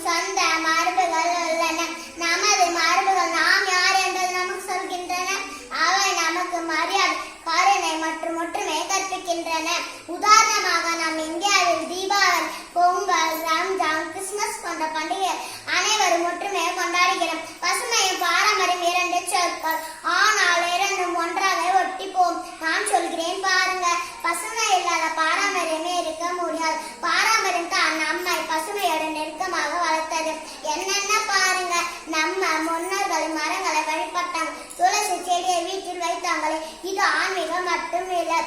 சொந்த மரபுகள் உள்ளன. நமது மரபுகள் நாம் யார் என்பது நமக்கு சொல்கின்றன. அவை நமக்கு மரியாதை, கருணை மற்றும் ஒற்றுமை கற்பிக்கின்றன. உதாரணமாக நம் இந்தியாவில் தீபாவளி, பொங்கல், ரம்ஜான், கிறிஸ்துமஸ் போன்ற பண்டிகை அனைவரும் ஒற்றுமையை கொண்டாடுகிறோம். பசுமையும் பாரம்பரியம் இரண்டு சொற்கள், ஆனால் இரண்டும் ஒன்றாக ஒட்டி போம். நான் சொல்கிறேன் பாருங்க. பசுமை இல்லாத பாரம்பரியமே இருக்க முடியாது. பாரம்பரியம் தான் நம்மை பசுமையோட நெருக்கமாக வளர்த்தது. என்னென்ன பாருங்க, நம்ம முன்னோர்கள் மரங்களை வழிபட்டாங்க, துளசி செடியை வீட்டில் வைத்தாங்களே. இது ஆன்மீகம் மட்டும் இல்லை,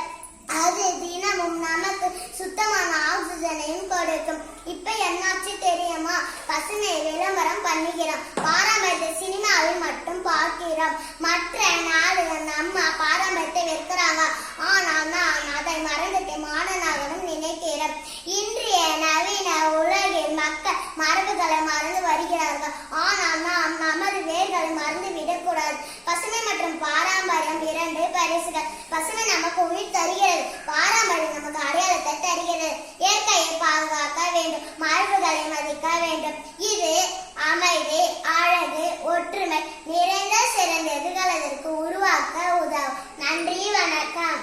அது தினமும் நமக்கு சுத்தமான ஆக்சிஜனையும் கொடுக்கும். இப்ப என்னாச்சு தெரியுமா? பசுமை விளம்பரம் பண்ணுகிறோம், பாரம்பரியத்தை சினிமாவில் மட்டும் பார்க்கிறோம். மற்ற நாடுகள் நம்ம பாரம்பரியத்தை விற்கிறாங்க, ஆனால் நான் அதை மறந்துட்டு மாடனாகவும் நினைக்கிறேன். இன்றைய நவீன உலகில் மக்கள் மரபுகளை மறந்து வருகிறார்கள், ஆனால் நாம் நமது வேர்களை மறந்து விடக்கூடாது. பசுமை மற்றும் பாரம்பரியம் இரண்டு பரிசுகள். பசுமை நமக்கு உயிர் தருகிறது, பாரம்பரியம் நமக்கு அடையாளத்தை தருகிறது. இயற்கையை பாதுகாக்க வேண்டும், மரபுகளை மதிக்க வேண்டும். இது அமைதி, அழகு, ஒற்றுமை நிறைந்த சிறந்த எதிர்காலத்திற்கு உருவாக்க உதவும். நன்றி, வணக்கம்.